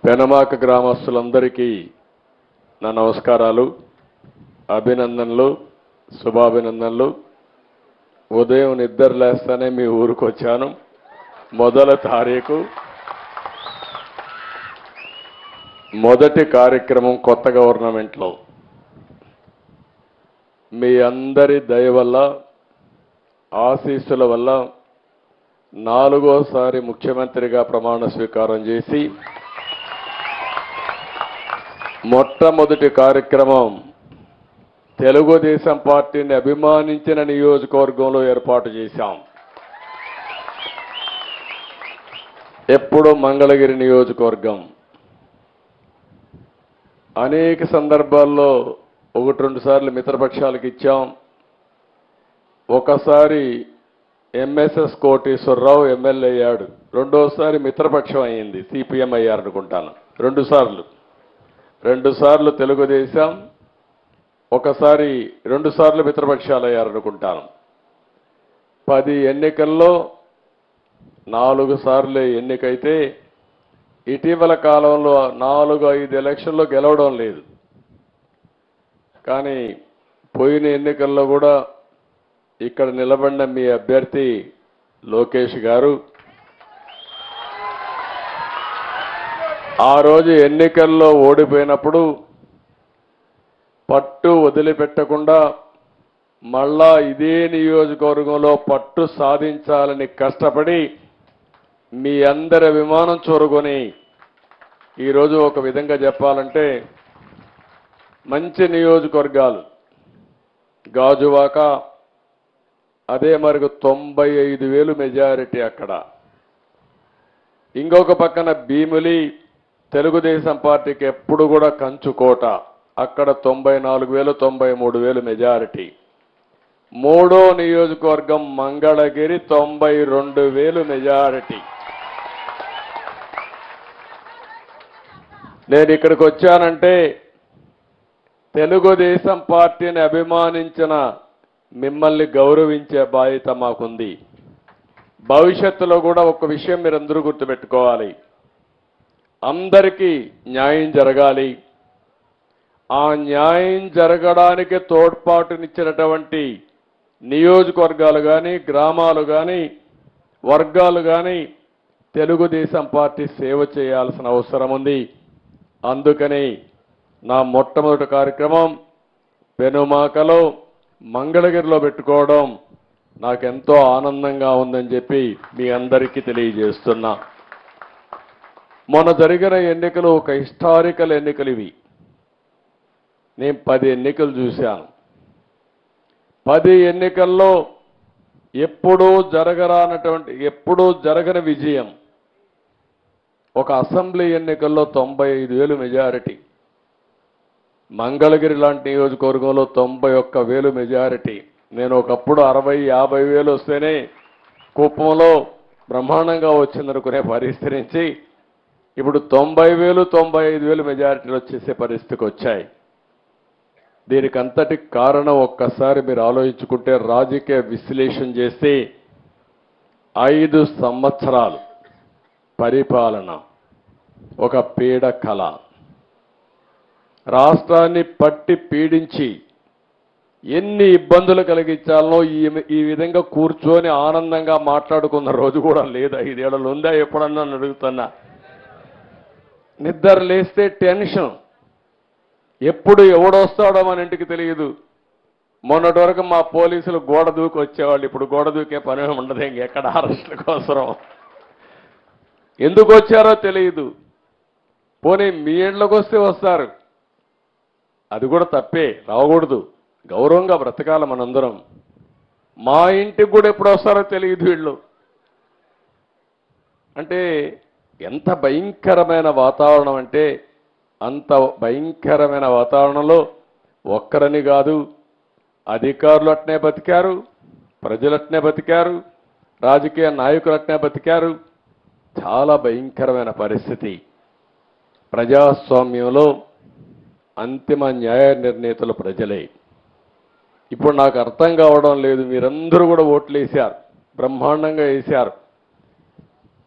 పెనమాక గ్రామస్తులందరికీ నా నమస్కారాలు, అభినందనలు, శుభాభినందనలు. ఉదయం నిద్ర లేస్తానే మీ ఊరికి వచ్చాను. మొదటి తారీఖు మొదటి కార్యక్రమం కొత్త గవర్నమెంట్లో మీ అందరి దయ వల్ల, ఆశీస్సుల వల్ల నాలుగోసారి ముఖ్యమంత్రిగా ప్రమాణ స్వీకారం చేసి మొట్టమొదటి కార్యక్రమం తెలుగుదేశం పార్టీని అభిమానించిన నియోజకవర్గంలో ఏర్పాటు చేశాం. ఎప్పుడు మంగళగిరి నియోజకవర్గం. అనేక సందర్భాల్లో 1-2 సార్లు మిత్రపక్షాలకు ఇచ్చాం. ఒకసారి ఎంఎస్ఎస్ కోటేశ్వరరావు ఎమ్మెల్యే అయ్యాడు, రెండోసారి మిత్రపక్షం అయింది, సిపిఎం అయ్యారనుకుంటాను. 2 సార్లు తెలుగుదేశం, 2 సార్లు మిత్రపక్షాలు అయ్యారనుకుంటాను. 10 ఎన్నికల్లో 4 సార్లు ఎన్నికైతే ఇటీవల కాలంలో 4-5 ఎలక్షన్లో గెలవడం లేదు. కానీ పోయిన ఎన్నికల్లో కూడా ఇక్కడ నిలబడిన మీ అభ్యర్థి లోకేష్ గారు ఆ రోజు ఎన్నికల్లో ఓడిపోయినప్పుడు పట్టు వదిలిపెట్టకుండా మళ్ళా ఇదే నియోజకవర్గంలో పట్టు సాధించాలని కష్టపడి మీ అందరి అభిమానం చూరుకొని ఈరోజు ఒక విధంగా చెప్పాలంటే మంచి నియోజకవర్గాలు గాజువాక, అదే మరికి 95,000 మెజారిటీ అక్కడ. ఇంకొక పక్కన భీమిలి తెలుగుదేశం పార్టీకి ఎప్పుడు కూడా కంచుకోట, అక్కడ 94,000 93,000 మెజారిటీ. మూడో నియోజకవర్గం మంగళగిరి 92,000 మెజారిటీ. నేను ఇక్కడికి వచ్చానంటే తెలుగుదేశం పార్టీని అభిమానించిన మిమ్మల్ని గౌరవించే బాధ్యత మాకుంది. భవిష్యత్తులో కూడా ఒక విషయం మీరందరూ గుర్తుపెట్టుకోవాలి, అందరికీ న్యాయం జరగాలి. ఆ న్యాయం జరగడానికి తోడ్పాటునిచ్చినటువంటి నియోజకవర్గాలు కానీ, గ్రామాలు కానీ, వర్గాలు కానీ తెలుగుదేశం పార్టీ సేవ చేయాల్సిన అవసరం ఉంది. అందుకని నా మొట్టమొదటి కార్యక్రమం పెనుమాకలో, మంగళగిరిలో పెట్టుకోవడం నాకెంతో ఆనందంగా ఉందని చెప్పి మీ అందరికీ తెలియజేస్తున్నా. మొన్న జరిగిన ఎన్నికలు ఒక హిస్టారికల్ ఎన్నికలు ఇవి. నేను 10 ఎన్నికలు చూశాను. 10 ఎన్నికల్లో ఎప్పుడూ జరగని విజయం. ఒక అసెంబ్లీ ఎన్నికల్లో 95,000 మెజారిటీ, మంగళగిరి లాంటి నియోజకవర్గంలో 91,000 మెజారిటీ. నేను ఒకప్పుడు 60-50,000 వస్తేనే కుప్పంలో బ్రహ్మాండంగా వచ్చిందనుకునే పరిస్థితి నుంచి ఇప్పుడు 90,000 95,000 మెజారిటీలు వచ్చేసే పరిస్థితికి వచ్చాయి. దీనికి అంతటి కారణం ఒక్కసారి మీరు ఆలోచించుకుంటే, రాజకీయ విశ్లేషణ చేస్తే 5 సంవత్సరాలు పరిపాలన, ఒక పీడ కళ, రాష్ట్రాన్ని పట్టి పీడించి ఎన్ని ఇబ్బందులు కలిగించాలనో ఈ విధంగా కూర్చొని ఆనందంగా మాట్లాడుకున్న రోజు కూడా లేదు. 5 ఏళ్లలో ఉందా ఎప్పుడన్నా అడుగుతున్నా. నిద్ర లేస్తే టెన్షన్, ఎప్పుడు ఎవడొస్తాడో మన ఇంటికి తెలియదు. మొన్నటి వరకు మా పోలీసులు గోడ దూకి వచ్చేవాళ్ళు, ఇప్పుడు గోడ దూకే పని ఉండదు. ఇంకెక్కడ అరెస్టుల కోసం ఎందుకు వచ్చారో తెలియదు. పోనీ మీ ఇళ్ళకి వస్తే వస్తారు, అది కూడా తప్పే, రాకూడదు. గౌరవంగా బ్రతకాల మనందరం. మా ఇంటికి కూడా ఎప్పుడు వస్తారో తెలియదు వీళ్ళు. అంటే ఎంత భయంకరమైన వాతావరణం అంటే అంత భయంకరమైన వాతావరణంలో ఒక్కరని కాదు, అధికారులు అట్నే బతికారు, ప్రజలు అట్నే బతికారు, రాజకీయ నాయకులు అట్నే బతికారు. చాలా భయంకరమైన పరిస్థితి. ప్రజాస్వామ్యంలో అంతిమ న్యాయ నిర్ణేతలు ప్రజలే. ఇప్పుడు నాకు అర్థం కావడం లేదు, మీరందరూ కూడా ఓట్లు వేశారు, బ్రహ్మాండంగా వేశారు.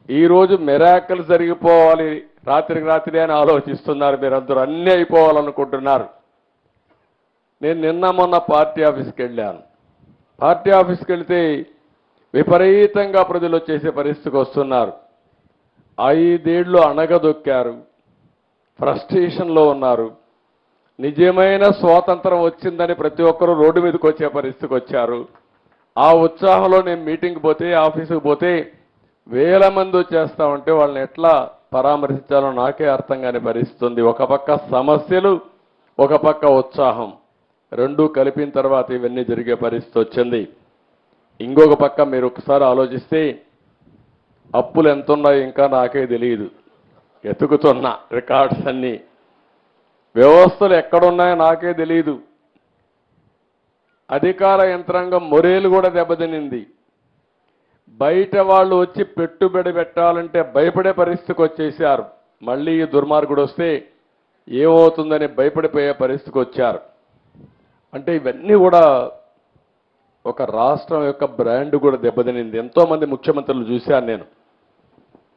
ఈరోజు మిరాకిల్ జరిగిపోవాలి రాత్రికి రాత్రి అని ఆలోచిస్తున్నారు. మీరందరూ అన్నీ అయిపోవాలనుకుంటున్నారు. నేను నిన్న మొన్న పార్టీ ఆఫీస్కి వెళ్ళాను. పార్టీ ఆఫీస్కి వెళ్తే విపరీతంగా ప్రజలు వచ్చేసే పరిస్థితికి వస్తున్నారు. 5 ఏళ్ళు అణగదొక్కారు, ఫ్రస్ట్రేషన్లో ఉన్నారు. నిజమైన స్వాతంత్రం వచ్చిందని ప్రతి ఒక్కరూ రోడ్డు మీదకి వచ్చే పరిస్థితికి వచ్చారు. ఆ ఉత్సాహంలో నేను మీటింగ్కి పోతే, ఆఫీసుకు పోతే వేల మంది వచ్చేస్తా ఉంటే వాళ్ళని ఎట్లా పరామర్శించాలో నాకే అర్థం కాని పరిస్థితి ఉంది. ఒక పక్క సమస్యలు, ఒక పక్క ఉత్సాహం, రెండూ కలిపిన తర్వాత ఇవన్నీ జరిగే పరిస్థితి వచ్చింది. ఇంకొక పక్క మీరు ఒకసారి ఆలోచిస్తే అప్పులు ఎంత ఉన్నాయో ఇంకా నాకే తెలియదు. ఎతుకుతున్న రికార్డ్స్ అన్నీ, వ్యవస్థలు ఎక్కడున్నాయో నాకే తెలియదు. అధికార యంత్రాంగం మొరేలు కూడా దెబ్బతినింది. బయట వాళ్ళు వచ్చి పెట్టుబడి పెట్టాలంటే భయపడే పరిస్థితికి వచ్చేసారు. మళ్ళీ ఈ దుర్మార్గుడు వస్తే ఏమవుతుందని భయపడిపోయే పరిస్థితికి వచ్చారు. అంటే ఇవన్నీ కూడా ఒక రాష్ట్రం యొక్క బ్రాండ్ కూడా దెబ్బతినింది. ఎంతోమంది ముఖ్యమంత్రులు చూశాను నేను.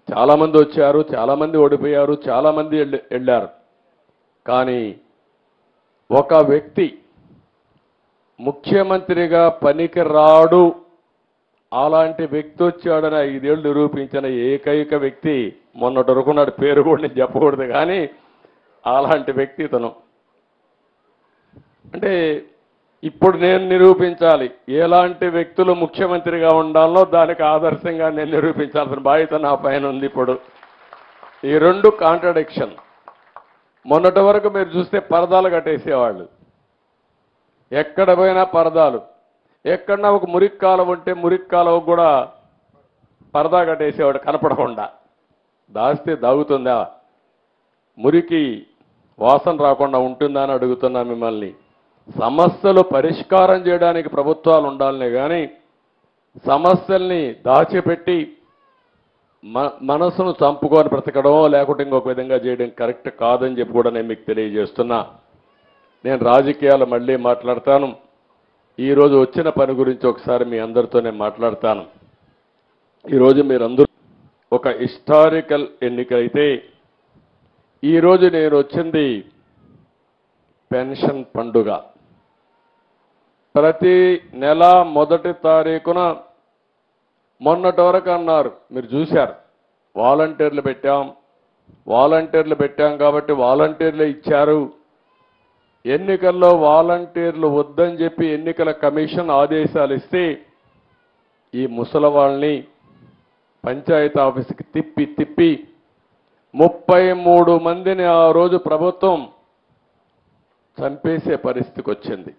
చాలామంది వచ్చారు, చాలామంది ఓడిపోయారు, చాలామంది వెళ్ళారు. కానీ ఒక వ్యక్తి ముఖ్యమంత్రిగా పనికి రాడు, అలాంటి వ్యక్తి వచ్చాడని 5 ఏళ్ళు నిరూపించిన ఏకైక వ్యక్తి మొన్నటి వరకు నాడు పేరు కూడా నేను చెప్పకూడదు, కానీ అలాంటి వ్యక్తి ఇతను. అంటే ఇప్పుడు నేను నిరూపించాలి ఎలాంటి వ్యక్తులు ముఖ్యమంత్రిగా ఉండాలో, దానికి ఆదర్శంగా నేను నిరూపించాల్సిన బాధ్యత నా పైన ఉంది. ఇప్పుడు ఈ రెండు కాంట్రడిక్షన్. మొన్నటి వరకు మీరు చూస్తే పరదాలు కట్టేసేవాళ్ళు, ఎక్కడ పోయినా పరదాలు. ఎక్కడన్నా ఒక మురికి కాలువ ఉంటే మురికి కాలువ కూడా పరదా కట్టేసేవాడు కనపడకుండా. దాస్తే దాగుతుందా? మురికి వాసన రాకుండా ఉంటుందా అని అడుగుతున్నా మిమ్మల్ని. సమస్యలు పరిష్కారం చేయడానికి ప్రభుత్వాలు ఉండాలనే కానీ సమస్యల్ని దాచిపెట్టి మనసును చంపుకొని బ్రతకడం, లేకుంటే ఇంకొక విధంగా చేయడం కరెక్ట్ కాదని చెప్పి కూడా నేను మీకు తెలియజేస్తున్నా. నేను రాజకీయాలు మళ్ళీ మాట్లాడతాను. ఈరోజు వచ్చిన పని గురించి ఒకసారి మీ అందరితో నేను మాట్లాడతాను. ఈరోజు మీరందరూ ఒక హిస్టారికల్ ఎన్నిక అయితే, ఈరోజు నేను వచ్చింది పెన్షన్ పండుగ. ప్రతి నెల మొదటి తారీఖున మొన్నటి వరకు అన్నారు, మీరు చూశారు, వాలంటీర్లు పెట్టాం కాబట్టి వాలంటీర్లు ఇచ్చారు. ఎన్నికల్లో వాలంటీర్లు వద్దని చెప్పి ఎన్నికల కమిషన్ ఆదేశాలు ఇస్తే ఈ ముసలవాళ్ళని పంచాయతీ ఆఫీసుకి తిప్పి 33 మందిని ఆ రోజు ప్రభుత్వం చంపేసే పరిస్థితికి వచ్చింది.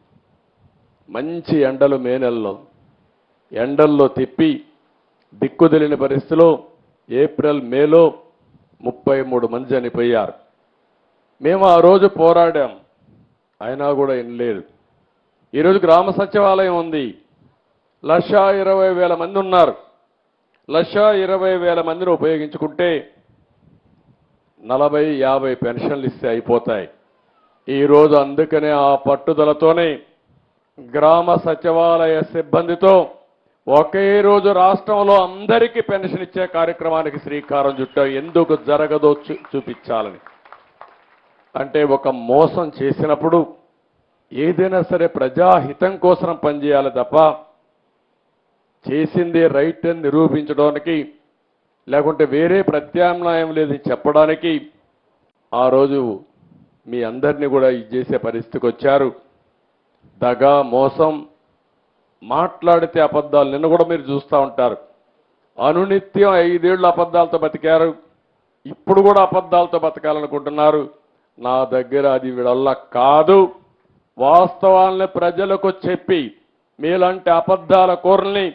మంచి ఎండలు, మే నెలలో ఎండల్లో తిప్పి దిక్కుదెలిన పరిస్థితిలో ఏప్రిల్, మేలో 33 మంది చనిపోయారు. మేము ఆ రోజు పోరాడాం, అయినా కూడా వినలేదు. ఈరోజు గ్రామ సచివాలయం ఉంది, 1,20,000 మంది ఉన్నారు. 1,20,000 మందిని ఉపయోగించుకుంటే 40-50 పెన్షన్లు ఇస్తే అయిపోతాయి. ఈరోజు అందుకనే ఆ పట్టుదలతోనే గ్రామ సచివాలయ సిబ్బందితో ఒకే రోజు రాష్ట్రంలో అందరికీ పెన్షన్ ఇచ్చే కార్యక్రమానికి శ్రీకారం చుట్టాం. ఎందుకు జరగదో చూపించాలని. అంటే ఒక మోసం చేసినప్పుడు ఏదైనా సరే ప్రజాహితం కోసం పనిచేయాలి తప్ప చేసిందే రైట్ అని నిరూపించడానికి, లేకుంటే వేరే ప్రత్యామ్నాయం లేదని చెప్పడానికి ఆ రోజు మీ అందరినీ కూడా ఇది చేసే పరిస్థితికి వచ్చారు. దగా, మోసం, మాట్లాడితే అబద్ధాలు. నిన్న కూడా మీరు చూస్తూ ఉంటారు, అనునిత్యం 5 ఏళ్ళు అబద్ధాలతో బతికారు, ఇప్పుడు కూడా అబద్ధాలతో బతకాలనుకుంటున్నారు. నా దగ్గర అది వీళ్ళ కాదు. వాస్తవాలను ప్రజలకు చెప్పి మీలాంటి అబద్ధాల కోరల్ని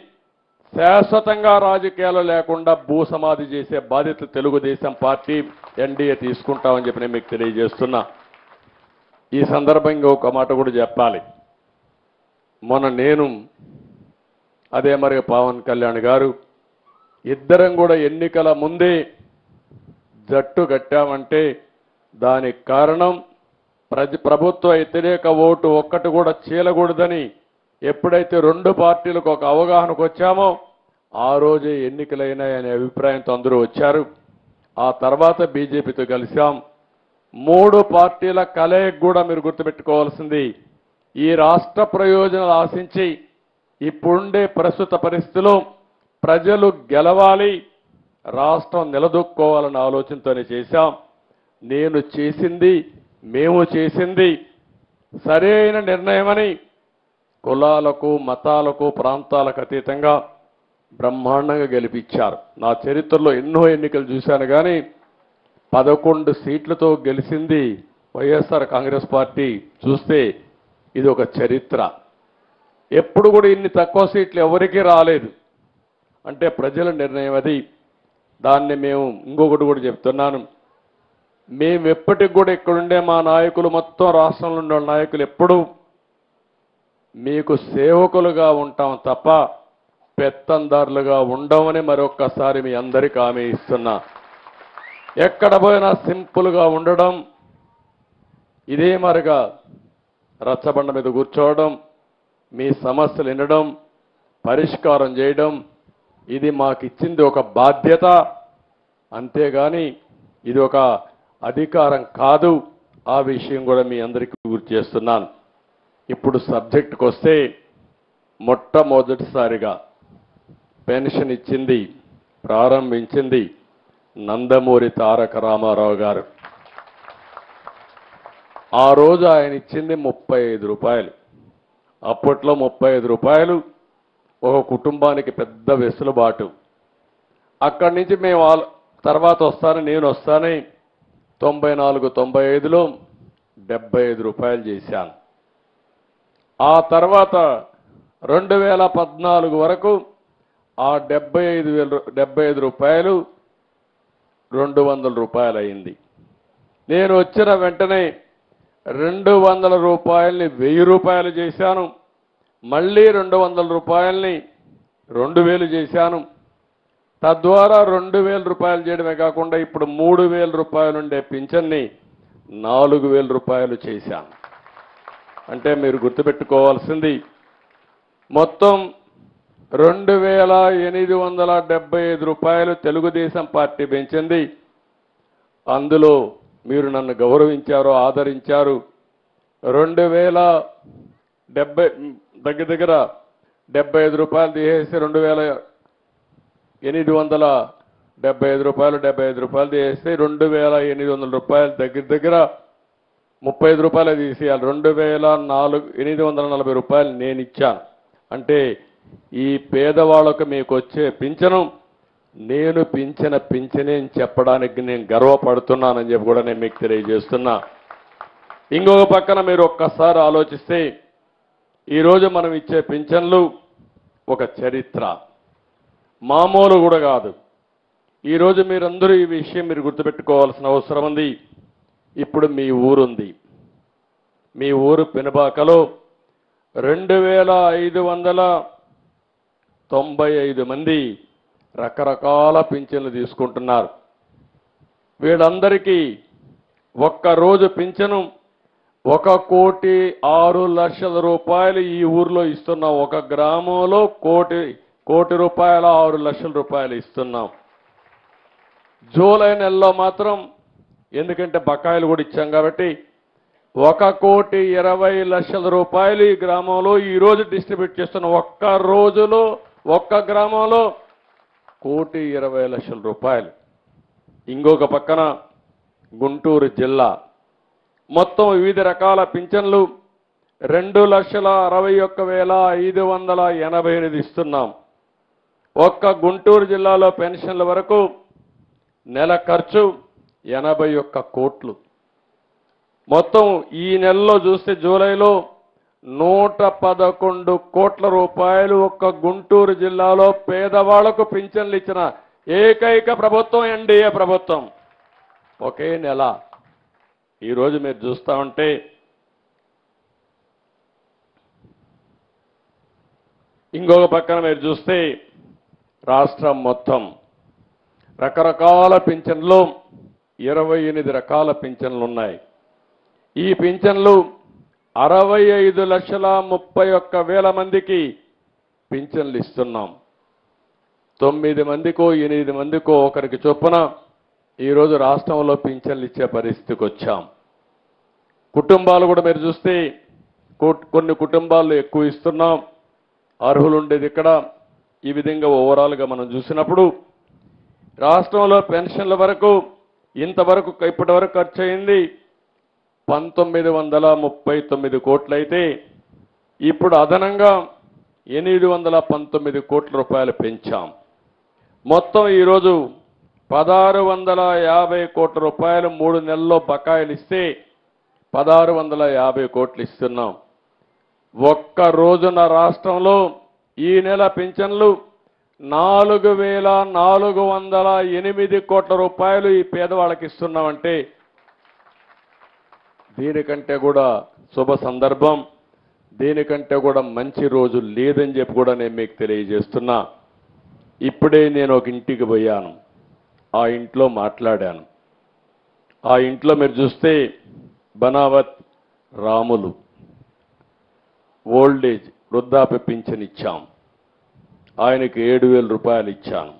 శాశ్వతంగా రాజకీయాలు లేకుండా భూసమాధి చేసే బాధ్యత తెలుగుదేశం పార్టీ, ఎన్డీఏ తీసుకుంటామని చెప్పి నేను మీకు తెలియజేస్తున్నా. ఈ సందర్భంగా ఒక మాట కూడా చెప్పాలి. మొన్న నేను అదే మరి పవన్ కళ్యాణ్ గారు ఇద్దరం కూడా ఎన్నికల ముందే జట్టు కట్టామంటే దానికి కారణం ప్రభుత్వ వ్యతిరేక ఓటు ఒక్కటి కూడా చీలకూడదని ఎప్పుడైతే రెండు పార్టీలకు ఒక అవగాహనకు వచ్చామో ఆ రోజే ఎన్నికలైనాయనే అభిప్రాయంతో అందరూ వచ్చారు. ఆ తర్వాత బీజేపీతో కలిశాం. 3 పార్టీల కలయిక కూడా మీరు గుర్తుపెట్టుకోవాల్సింది, ఈ రాష్ట్ర ప్రయోజనాలు ఆశించి ఇప్పుడుండే ప్రస్తుత పరిస్థితిలో ప్రజలు గెలవాలి, రాష్ట్రం నిలదొక్కోవాలన్న ఆలోచనతోనే చేశాం. నేను చేసింది, మేము చేసింది సరైన నిర్ణయమని కులాలకు, మతాలకు, ప్రాంతాలకు అతీతంగా బ్రహ్మాండంగా గెలిపించారు. నా చరిత్రలో ఎన్నో ఎన్నికలు చూశాను కానీ 11 సీట్లతో గెలిచింది వైఎస్ఆర్ కాంగ్రెస్ పార్టీ చూస్తే ఇది ఒక చరిత్ర. ఎప్పుడు కూడా ఇన్ని తక్కువ సీట్లు ఎవరికీ రాలేదు. అంటే ప్రజల నిర్ణయం అది. దాన్ని మేము ఇంకొకటి కూడా చెప్తున్నాను, మేము ఎప్పటికి కూడా ఇక్కడుండే మా నాయకులు, మొత్తం రాష్ట్రంలో ఉండే నాయకులు ఎప్పుడూ మీకు సేవకులుగా ఉంటాం తప్ప పెత్తందారులుగా ఉండమని మరొక్కసారి మీ అందరికీ హామీ ఇస్తున్నా. ఎక్కడ పోయినా సింపుల్గా ఉండడం, ఇదే మరిగా రచ్చబండ మీద కూర్చోవడం, మీ సమస్యలు వినడం, పరిష్కారం చేయడం, ఇది మాకు ఇచ్చింది ఒక బాధ్యత, అంతేగాని ఇది ఒక అధికారం కాదు. ఆ విషయం కూడా మీ అందరికీ గుర్తు చేస్తున్నాను. ఇప్పుడు సబ్జెక్టుకు వస్తే, మొట్టమొదటిసారిగా పెన్షన్ ఇచ్చింది, ప్రారంభించింది నందమూరి తారక రామారావు గారు. ఆ రోజు ఆయన ఇచ్చింది 35 రూపాయలు. అప్పట్లో 35 రూపాయలు ఒక కుటుంబానికి పెద్ద వెసులుబాటు. అక్కడి నుంచి మేము తర్వాత నేను వస్తానే 94, 95లో 75 రూపాయలు చేశాను. ఆ తర్వాత 2014 వరకు ఆ 75 రూపాయలు 200 రూపాయలు అయింది. నేను వచ్చిన వెంటనే 200 రూపాయల్ని 1000 రూపాయలు చేశాను. మళ్ళీ 200 రూపాయల్ని 2000 చేశాను. తద్వారా 2000 రూపాయలు చేయడమే కాకుండా ఇప్పుడు 3000 రూపాయలు ఉండే పింఛన్ని 4000 రూపాయలు చేశాను. అంటే మీరు గుర్తుపెట్టుకోవాల్సింది, మొత్తం 2875 రూపాయలు తెలుగుదేశం పార్టీ పెంచింది. అందులో మీరు నన్ను గౌరవించారు, ఆదరించారు. 2070 దగ్గర 75 రూపాయలు తీసేసి 2875 రూపాయలు 75 రూపాయలు తీసేస్తే 2800 రూపాయలు దగ్గర 35 రూపాయలు తీసేయాలి. 2840 రూపాయలు నేను ఇచ్చాను. అంటే ఈ పేదవాళ్లకు మీకు వచ్చే పింఛను నేను పింఛన పింఛనే అని చెప్పడానికి నేను గర్వపడుతున్నానని చెప్పి కూడా నేను మీకు తెలియజేస్తున్నా. ఇంకొక పక్కన మీరు ఒక్కసారి ఆలోచిస్తే, ఈరోజు మనం ఇచ్చే పింఛన్లు ఒక చరిత్ర, మామూలు కూడా కాదు. ఈరోజు మీరందరూ ఈ విషయం మీరు గుర్తుపెట్టుకోవాల్సిన అవసరం ఉంది. ఇప్పుడు మీ ఊరుంది, మీ ఊరు పెనుబాకలో 2595 మంది రకరకాల పింఛన్లు తీసుకుంటున్నారు. వీళ్ళందరికీ ఒక్కరోజు పింఛను 1,06,00,000 రూపాయలు ఈ ఊర్లో ఇస్తున్నాం. ఒక గ్రామంలో కోటి రూపాయల 6 లక్షల రూపాయలు ఇస్తున్నాం. జూలై నెలలో మాత్రం, ఎందుకంటే బకాయిలు కూడా ఇచ్చాం కాబట్టి, 1,20,00,000 రూపాయలు ఈ గ్రామంలో ఈరోజు డిస్ట్రిబ్యూట్ చేస్తున్న. ఒక్క రోజులో ఒక్క గ్రామంలో 1,20,00,000 రూపాయలు. ఇంకొక పక్కన గుంటూరు జిల్లా మొత్తం వివిధ రకాల పింఛన్లు 2,61,588 ఇస్తున్నాం. ఒక్క గుంటూరు జిల్లాలో పెన్షన్ల వరకు నెల ఖర్చు 81 కోట్లు. మొత్తం ఈ నెలలో చూస్తే జూలైలో 111 కోట్ల రూపాయలు ఒక్క గుంటూరు జిల్లాలో పేదవాళ్లకు పింఛన్లు ఇచ్చిన ఏకైక ప్రభుత్వం ఎన్డీఏ ప్రభుత్వం. ఒకే నెల. ఈరోజు మీరు చూస్తా ఉంటే ఇంకొక పక్కన మీరు చూస్తే రాష్ట్రం మొత్తం రకరకాల పింఛన్లు 28 రకాల పింఛన్లు ఉన్నాయి. ఈ పింఛన్లు 65,31,000 మందికి పింఛన్లు ఇస్తున్నాం. 9 మందికో 8 మందికో ఒకరికి చొప్పున ఈరోజు రాష్ట్రంలో పింఛన్లు ఇచ్చే పరిస్థితికి వచ్చాం. కుటుంబాలు కూడా మీరు చూస్తే కొన్ని కుటుంబాల్లో ఎక్కువ ఇస్తున్నాం, అర్హులు ఉండేది ఇక్కడ. ఈ విధంగా ఓవరాల్గా మనం చూసినప్పుడు రాష్ట్రంలో పెన్షన్ల వరకు ఇంతవరకు ఇప్పటి వరకు ఖర్చు అయింది 1939 కోట్లయితే ఇప్పుడు అదనంగా 819 కోట్ల రూపాయలు పెంచాం. మొత్తం ఈరోజు 1650 కోట్ల రూపాయలు 3 నెలల్లో బకాయిలు ఇస్తే 1650 కోట్లు ఇస్తున్నాం. ఒక్క రోజున రాష్ట్రంలో ఈ నెల పింఛన్లు 4408 కోట్ల రూపాయలు ఈ పేదవాళ్ళకి ఇస్తున్నామంటే దీనికంటే కూడా శుభ సందర్భం, దీనికంటే కూడా మంచి రోజు లేదని చెప్పి కూడా నేను మీకు తెలియజేస్తున్నా. ఇప్పుడే నేను ఒక ఇంటికి పోయాను, ఆ ఇంట్లో మాట్లాడాను. ఆ ఇంట్లో మీరు చూస్తే బనావత్ రాములు ఓల్డేజ్ వృద్ధాప్య పింఛన్ ఇచ్చాం, ఆయనకి 7000 రూపాయలు ఇచ్చాను.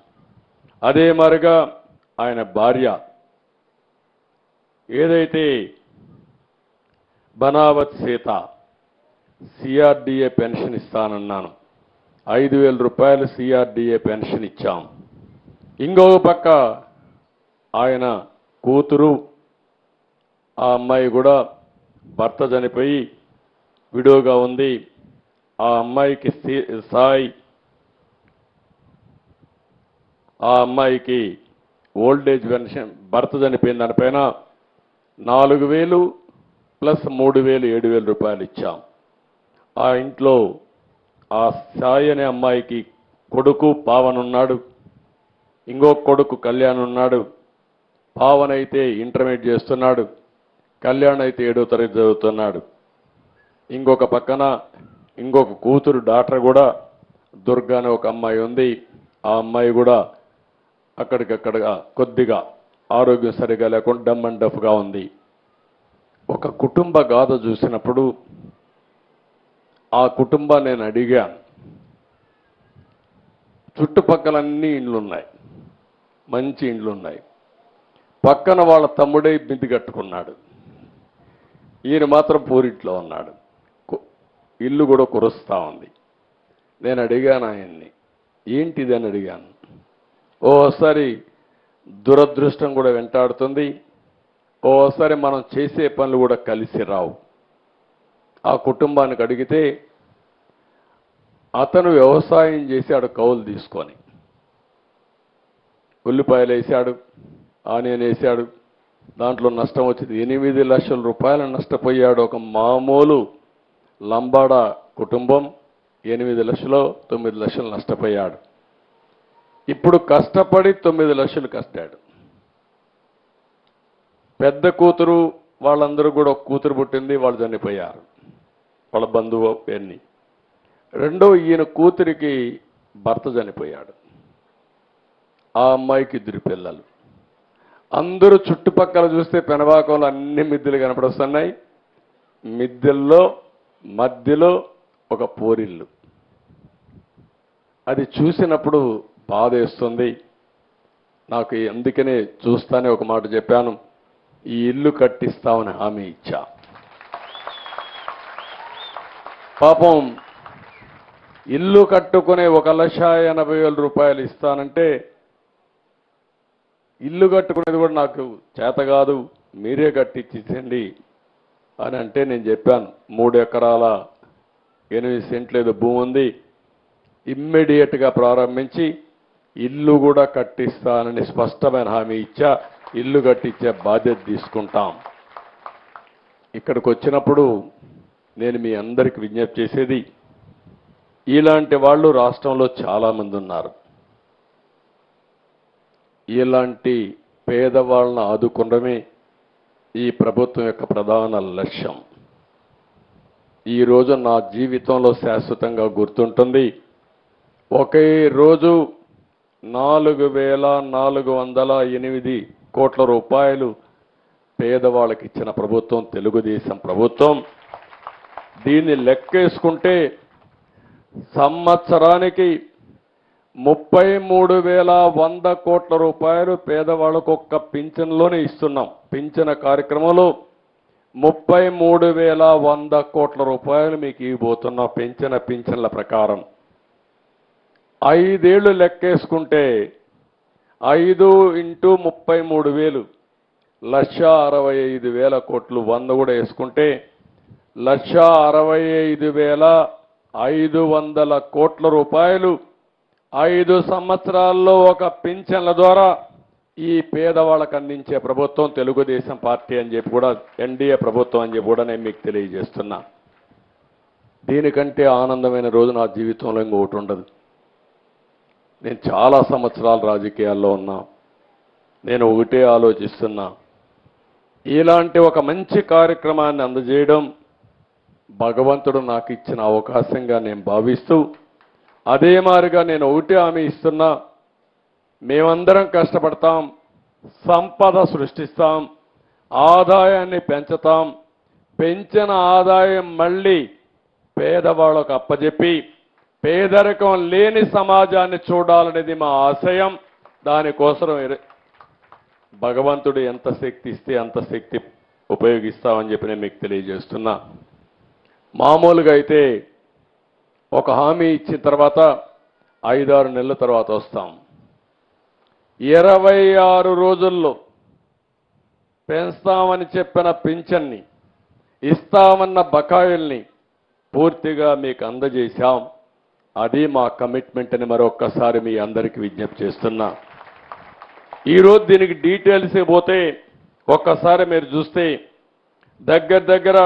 అదే మరిగా ఆయన భార్య ఏదైతే బనావత్ సీత సిఆర్డీఏ పెన్షన్ ఇస్తానన్నాను, 5000 రూపాయలు సిఆర్డీఏ పెన్షన్ ఇచ్చాం. ఇంకొక పక్క ఆయన కూతురు, ఆ అమ్మాయి కూడా భర్త చనిపోయి విడోగా ఉంది. ఆ అమ్మాయికి సాయి, ఆ అమ్మాయికి ఓల్డేజ్ పెన్షన్ భర్త చనిపోయిన దానిపైన 4000 ప్లస్ 3000 7000 రూపాయలు ఇచ్చాం. ఆ ఇంట్లో ఆ సాయి అనే అమ్మాయికి కొడుకు పావన్ ఉన్నాడు, ఇంకొక కొడుకు కళ్యాణ్ ఉన్నాడు. పావన్ అయితే ఇంటర్మీడియట్ చేస్తున్నాడు, కళ్యాణ్ అయితే 7వ తరగతి చదువుతున్నాడు. ఇంకొక పక్కన ఇంకొక కూతురు డాక్టర్ కూడా దుర్గా అనే ఒక అమ్మాయి ఉంది. ఆ అమ్మాయి కూడా అక్కడికక్కడగా కొద్దిగా ఆరోగ్యం సరిగా లేకుండా డమ్ అండ్ డఫ్గా ఉంది. ఒక కుటుంబ గాథ చూసినప్పుడు ఆ కుటుంబాన్ని నేను అడిగాను. చుట్టుపక్కల అన్ని ఇండ్లు ఉన్నాయి, మంచి ఇండ్లు ఉన్నాయి. పక్కన వాళ్ళ తమ్ముడే మిద్ది కట్టుకున్నాడు, ఈయన మాత్రం పూరింట్లో ఉన్నాడు. ఇల్లు కూడా కురుస్తూ ఉంది. నేను అడిగాను ఆయన్ని, ఏంటిది అని అడిగాను. ఓసారి దురదృష్టం కూడా వెంటాడుతుంది, ఓసారి మనం చేసే పనులు కూడా కలిసి రావు. ఆ కుటుంబానికి అడిగితే అతను వ్యవసాయం చేశాడు, కౌలు తీసుకొని ఉల్లిపాయలు వేశాడు, ఆనియన్ వేశాడు, దాంట్లో నష్టం వచ్చింది. 8 లక్షల రూపాయలు నష్టపోయాడు. ఒక మామూలు లంబాడా కుటుంబం 8 లక్షలు 9 లక్షలు నష్టపోయాడు. ఇప్పుడు కష్టపడి 9 లక్షలు కష్టాడు. పెద్ద కూతురు వాళ్ళందరూ కూడా ఒక కూతురు పుట్టింది, వాళ్ళు చనిపోయారు, వాళ్ళ బంధువు ఎన్ని. రెండో ఈయన కూతురికి భర్త చనిపోయాడు, ఆ అమ్మాయికి 2 పిల్లలు. అందరూ చుట్టుపక్కల చూస్తే పెనబాకంలో అన్ని మిద్దెలు కనపడొస్తున్నాయి. మిద్దెల్లో మధ్యలో ఒక పోరిల్లు. అది చూసినప్పుడు బాధేస్తుంది నాకు. అందుకనే చూస్తానే ఒక మాట చెప్పాను, ఈ ఇల్లు కట్టిస్తామని హామీ ఇచ్చా. పాపం ఇల్లు కట్టుకునే 1,80,000 రూపాయలు ఇస్తానంటే, ఇల్లు కట్టుకునేది కూడా నాకు చేత కాదు, మీరే కట్టించండి అని అంటే నేను చెప్పాను. 3 ఎకరాల 8 సెంట్లు ఏదో భూమి ఉంది, ఇమ్మీడియట్గా ప్రారంభించి ఇల్లు కూడా కట్టిస్తానని స్పష్టమైన హామీ ఇచ్చా. ఇల్లు కట్టించే బాధ్యత తీసుకుంటాం. ఇక్కడికి వచ్చినప్పుడు నేను మీ అందరికి విజ్ఞప్తి చేసేది, ఇలాంటి వాళ్ళు రాష్ట్రంలో చాలామంది ఉన్నారు. ఇలాంటి పేదవాళ్ళను ఆదుకోవడమే ఈ ప్రభుత్వం యొక్క ప్రధాన లక్ష్యం. ఈరోజు నా జీవితంలో శాశ్వతంగా గుర్తుంటుంది, ఒకే రోజు 4408 కోట్ల రూపాయలు పేదవాళ్ళకి ఇచ్చిన ప్రభుత్వం తెలుగుదేశం ప్రభుత్వం. దీన్ని లెక్కేసుకుంటే సంవత్సరానికి 33,100 కోట్ల రూపాయలు పేదవాళ్ళకు ఒక్క పింఛన్లోనే ఇస్తున్నాం. పింఛన కార్యక్రమంలో 33,100 కోట్ల రూపాయలు మీకు ఇవ్వబోతున్నాం. పింఛన్ల ప్రకారం 5 ఏళ్లు లెక్కేసుకుంటే 5 ఇంటూ 33,000 1,65,000 కోట్లు, 100 కూడా వేసుకుంటే 1,65,500 కోట్ల రూపాయలు 5 సంవత్సరాల్లో ఒక పింఛన్ల ద్వారా ఈ పేదవాళ్ళకు అందించే ప్రభుత్వం తెలుగుదేశం పార్టీ అని చెప్పి కూడా, ఎన్డీఏ ప్రభుత్వం అని చెప్పి కూడా నేను మీకు తెలియజేస్తున్నా. దీనికంటే ఆనందమైన రోజు నా జీవితంలో ఇంకొకటి ఉండదు. నేను చాలా సంవత్సరాలు రాజకీయాల్లో ఉన్నా. నేను ఒకటే ఆలోచిస్తున్నా, ఇలాంటి ఒక మంచి కార్యక్రమాన్ని అందజేయడం భగవంతుడు నాకు ఇచ్చిన అవకాశంగా నేను భావిస్తూ, అదే మాదిరిగా నేను ఒకటే హామీ ఇస్తున్నా, మేమందరం కష్టపడతాం, సంపద సృష్టిస్తాం, ఆదాయాన్ని పెంచుతాం, పెంచిన ఆదాయం మళ్ళీ పేదవాళ్ళకు అప్పజెప్పి పేదరికం లేని సమాజాన్ని చూడాలనేది మా ఆశయం. దానికోసం భగవంతుడు ఎంత శక్తి ఇస్తే అంత శక్తి ఉపయోగిస్తామని చెప్పి నేను మీకు తెలియజేస్తున్నా. మామూలుగా అయితే ఒక హామీ ఇచ్చిన తర్వాత 5-6 నెలల తర్వాత వస్తాం. 26 రోజుల్లో పెంచుతామని చెప్పిన పింఛన్ని, ఇస్తామన్న బకాయిల్ని పూర్తిగా మీకు అందజేశాం. అది మా కమిట్మెంట్ అని మరొక్కసారి మీ అందరికీ విజ్ఞప్తి చేస్తున్నా. ఈరోజు దీనికి డీటెయిల్స్ పోతే ఒక్కసారి మీరు చూస్తే దగ్గర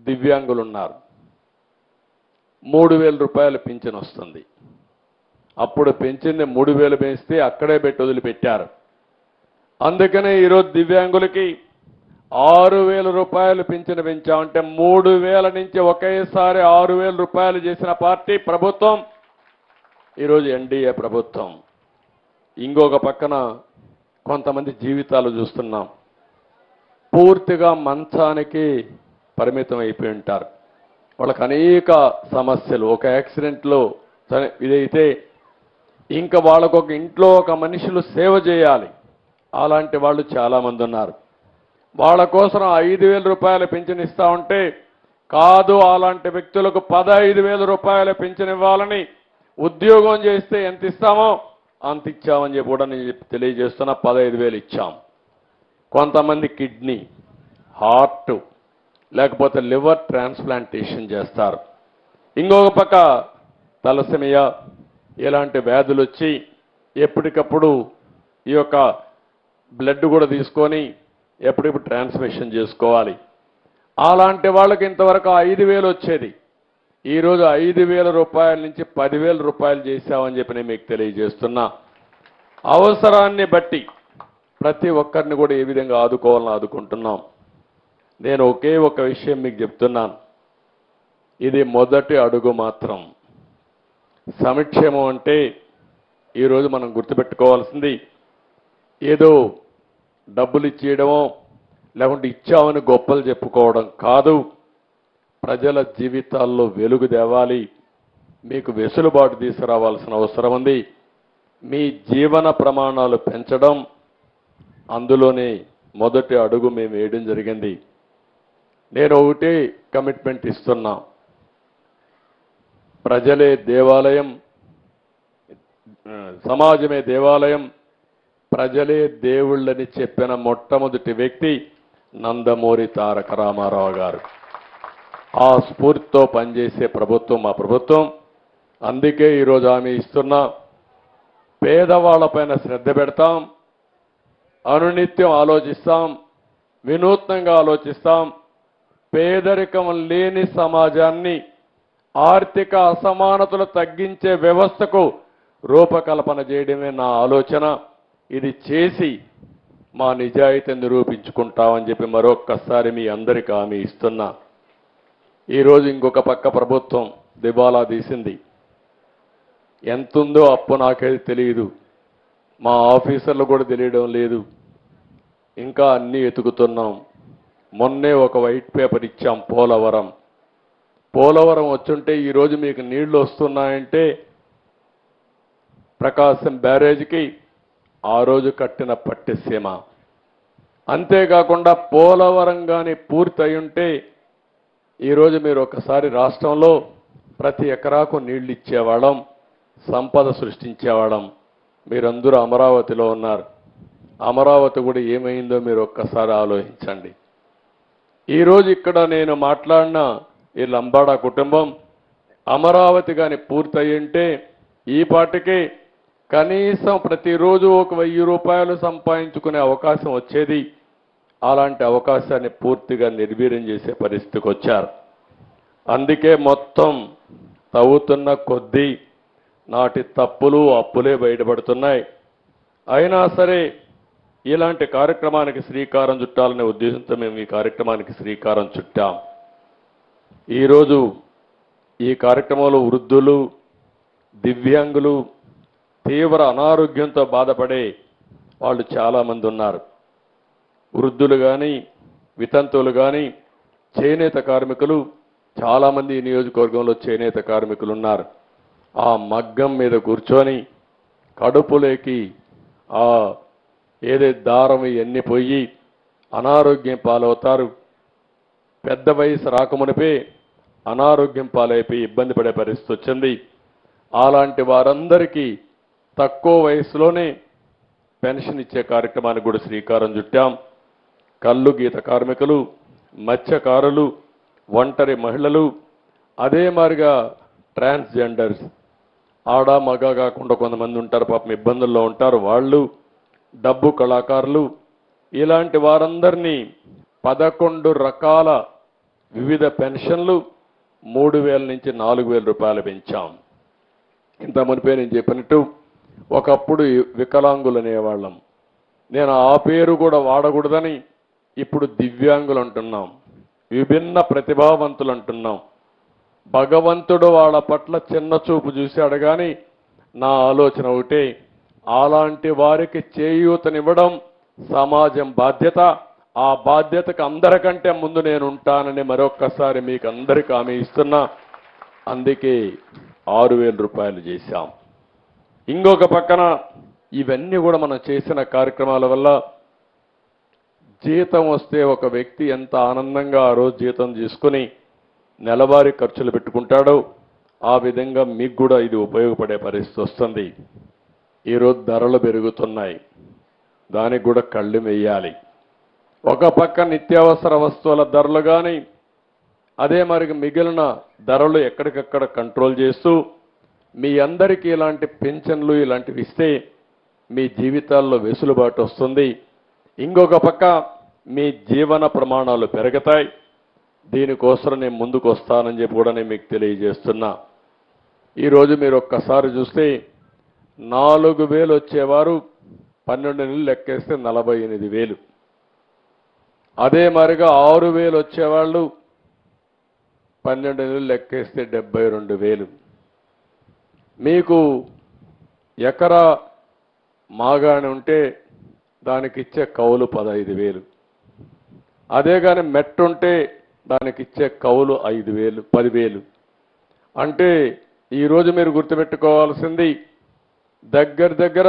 దివ్యాంగులు ఉన్నారు. 3,000 రూపాయలు పింఛన్ వస్తుంది. అప్పుడు పెంచింది 3,000 పెంచితే అక్కడే పెట్టి వదిలిపెట్టారు. అందుకనే ఈరోజు దివ్యాంగులకి 6,000 రూపాయలు పింఛన్ పెంచామంటే 3,000 నుంచి ఒకేసారి 6,000 రూపాయలు చేసిన పార్టీ ప్రభుత్వం ఈరోజు ఎన్డీఏ ప్రభుత్వం. ఇంకొక పక్కన కొంతమంది జీవితాలు చూస్తున్నాం, పూర్తిగా మంచానికి పరిమితం అయిపోయి ఉంటారు. వాళ్ళకి అనేక సమస్యలు, ఒక యాక్సిడెంట్లో ఇదైతే ఇంకా వాళ్ళకు ఒక ఇంట్లో ఒక మనుషులు సేవ చేయాలి. అలాంటి వాళ్ళు చాలామంది ఉన్నారు. వాళ్ళ కోసం 5,000 రూపాయలు పింఛన్ ఇస్తా ఉంటే కాదు, అలాంటి వ్యక్తులకు 15,000 రూపాయలు పింఛన్ ఇవ్వాలని, ఉద్యోగం చేస్తే ఎంత ఇస్తామో అంత ఇచ్చామని చెప్పి కూడా నేను తెలియజేస్తున్నా. 15,000 ఇచ్చాం. కొంతమంది కిడ్నీ, హార్ట్ లేకపోతే లివర్ ట్రాన్స్ప్లాంటేషన్ చేస్తారు. ఇంకొక పక్క తలసేమియా ఇలాంటి వ్యాధులు వచ్చి ఎప్పటికప్పుడు ఈ యొక్క బ్లడ్ కూడా తీసుకొని ఎప్పటికప్పుడు ట్రాన్స్మిషన్ చేసుకోవాలి. అలాంటి వాళ్ళకి ఇంతవరకు 5,000 వచ్చేది. ఈరోజు 5,000 రూపాయల నుంచి 10,000 రూపాయలు చేశామని చెప్పి నేను మీకు తెలియజేస్తున్నా. అవసరాన్ని బట్టి ప్రతి ఒక్కరిని కూడా ఏ విధంగా ఆదుకోవాలని ఆదుకుంటున్నాం. నేను ఒకే ఒక విషయం మీకు చెప్తున్నాను, ఇది మొదటి అడుగు మాత్రం. సంక్షేమం అంటే ఈరోజు మనం గుర్తుపెట్టుకోవాల్సింది ఏదో డబ్బులు ఇచ్చేయడమో లేకుంటే ఇచ్చామని గొప్పలు చెప్పుకోవడం కాదు. ప్రజల జీవితాల్లో వెలుగు తేవాలి, మీకు వెసులుబాటు తీసుకురావాల్సిన అవసరం ఉంది. మీ జీవన ప్రమాణాలు పెంచడం, అందులోనే మొదటి అడుగు మేము వేయడం జరిగింది. నేను ఒకటే కమిట్మెంట్ ఇస్తున్నా, ప్రజలే దేవాలయం, సమాజమే దేవాలయం, ప్రజలే దేవుళ్ళని చెప్పిన మొట్టమొదటి వ్యక్తి నందమూరి తారక రామారావు గారు. ఆ స్ఫూర్తితో పనిచేసే ప్రభుత్వం మా ప్రభుత్వం. అందుకే ఈరోజు హామీ ఇస్తున్నా, పేదవాళ్లపైన శ్రద్ధ పెడతాం, అనునిత్యం ఆలోచిస్తాం, వినూత్నంగా ఆలోచిస్తాం. పేదరికం లేని సమాజాన్ని, ఆర్థిక అసమానతలు తగ్గించే వ్యవస్థకు రూపకల్పన చేయడమే నా ఆలోచన. ఇది చేసి మా నిజాయితీ నిరూపించుకుంటామని చెప్పి మరొక్కసారి మీ అందరికీ హామీ ఇస్తున్నా. ఈరోజు ఇంకొక పక్క ప్రభుత్వం దివాలా తీసింది. ఎంతుందో అప్పు నాకైతే తెలియదు, మా ఆఫీసర్లు కూడా తెలియడం లేదు. ఇంకా అన్నీ ఎతుకుతున్నాం. మొన్నే ఒక వైట్ పేపర్ ఇచ్చాం. పోలవరం వచ్చుంటే ఈరోజు మీకు నీళ్లు వస్తున్నాయంటే ప్రకాశం బ్యారేజ్కి ఆ రోజు కట్టిన పట్టిసీమ. అంతేకాకుండా పోలవరం కానీ పూర్తయి ఉంటే ఈరోజు మీరు ఒకసారి రాష్ట్రంలో ప్రతి ఎకరాకు నీళ్లు ఇచ్చేవాళ్ళం, సంపద సృష్టించేవాళ్ళం. మీరందరూ అమరావతిలో ఉన్నారు. అమరావతి కూడా ఏమైందో మీరు ఒక్కసారి ఆలోచించండి. ఈరోజు ఇక్కడ నేను మాట్లాడిన ఈ లంబాడా కుటుంబం అమరావతి కానీ పూర్తయి ఉంటే ఈ పాటికి కనీసం ప్రతిరోజు ఒక 1000 రూపాయలు సంపాదించుకునే అవకాశం వచ్చేది. అలాంటి అవకాశాన్ని పూర్తిగా నిర్వీర్యం చేసే పరిస్థితికి వచ్చారు. అందుకే మొత్తం తవ్వుతున్న కొద్దీ నాటి తప్పులు అప్పులే బయటపడుతున్నాయి. అయినా సరే ఇలాంటి కార్యక్రమానికి శ్రీకారం చుట్టాలనే ఉద్దేశంతో మేము ఈ కార్యక్రమానికి శ్రీకారం చుట్టాం. ఈరోజు ఈ కార్యక్రమంలో వృద్ధులు, దివ్యాంగులు, తీవ్ర అనారోగ్యంతో బాధపడే వాళ్ళు చాలామంది ఉన్నారు. వృద్ధులు కానీ, వితంతువులు కానీ, చేనేత కార్మికులు చాలామంది ఈ నియోజకవర్గంలో చేనేత కార్మికులు ఉన్నారు. ఆ మగ్గం మీద కూర్చొని కడుపులోకి ఆ ఏదైతే దారం ఇవన్నీ పోయి అనారోగ్యం పాలవుతారు. పెద్ద వయసు రాకమునిపే అనారోగ్యం పాలైపోయి ఇబ్బంది పడే పరిస్థితి వచ్చింది. అలాంటి వారందరికీ తక్కువ వయసులోనే పెన్షన్ ఇచ్చే కార్యక్రమానికి కూడా శ్రీకారం చుట్టాం. కల్లు గీత కార్మికులు, మత్స్యకారులు, ఒంటరి మహిళలు, అదే మాదిరిగా ట్రాన్స్జెండర్స్, ఆడ మగ కాకుండా కొంతమంది ఉంటారు, పాపం ఇబ్బందుల్లో ఉంటారు, వాళ్ళు, డబ్బు కళాకారులు, ఇలాంటి వారందరినీ 11 రకాల వివిధ పెన్షన్లు 3000 నుంచి 4000 రూపాయలు పెంచాం. ఇంత మునిపే నేను చెప్పినట్టు ఒకప్పుడు వికలాంగులు అనేవాళ్ళం. నేను ఆ పేరు కూడా వాడకూడదని ఇప్పుడు దివ్యాంగులు అంటున్నాం, విభిన్న ప్రతిభావంతులు అంటున్నాం. భగవంతుడు వాళ్ళ పట్ల చిన్న చూపు చూశాడు కానీ నా ఆలోచన ఒకటే, అలాంటి వారికి చేయూతనివ్వడం సమాజం బాధ్యత. ఆ బాధ్యతకు అందరికంటే ముందు నేను ఉంటానని మరొక్కసారి మీకు అందరికీ హామీ ఇస్తున్నా. అందుకే 6000 రూపాయలు చేశాం. ఇంకొక పక్కన ఇవన్నీ కూడా మనం చేసిన కార్యక్రమాల వల్ల జీతం వస్తే ఒక వ్యక్తి ఎంత ఆనందంగా ఆ రోజు జీతం తీసుకుని నెలవారీ ఖర్చులు పెట్టుకుంటాడో ఆ విధంగా మీకు కూడా ఇది ఉపయోగపడే పరిస్థితి వస్తుంది. ఈరోజు ధరలు పెరుగుతున్నాయి, దానికి కూడా కళ్ళు వేయాలి. ఒక పక్క నిత్యావసర వస్తువుల ధరలు కానీ అదే మరి మిగిలిన ధరలు ఎక్కడికక్కడ కంట్రోల్ చేస్తూ మీ అందరికీ ఇలాంటి పెన్షన్లు ఇలాంటివి ఇస్తే మీ జీవితాల్లో వెసులుబాటు వస్తుంది. ఇంకొక పక్క మీ జీవన ప్రమాణాలు పెరుగుతాయి. దీనికోసం నేను ముందుకు వస్తానని చెప్పి కూడా నేను మీకు తెలియజేస్తున్నా. ఈరోజు మీరు ఒక్కసారి చూస్తే 4000 వచ్చేవారు 12 నెలలు లెక్కేస్తే 48,000. అదే మరిగా 6000 వచ్చేవాళ్ళు 12 నెలలు లెక్కేస్తే 72,000. మీకు ఎకరా మాగాని ఉంటే దానికి ఇచ్చే కౌలు 15,000. అదే కానీ మెట్టుంటే దానికి ఇచ్చే కౌలు 5,000, 10,000. అంటే ఈరోజు మీరు గుర్తుపెట్టుకోవాల్సింది దగ్గర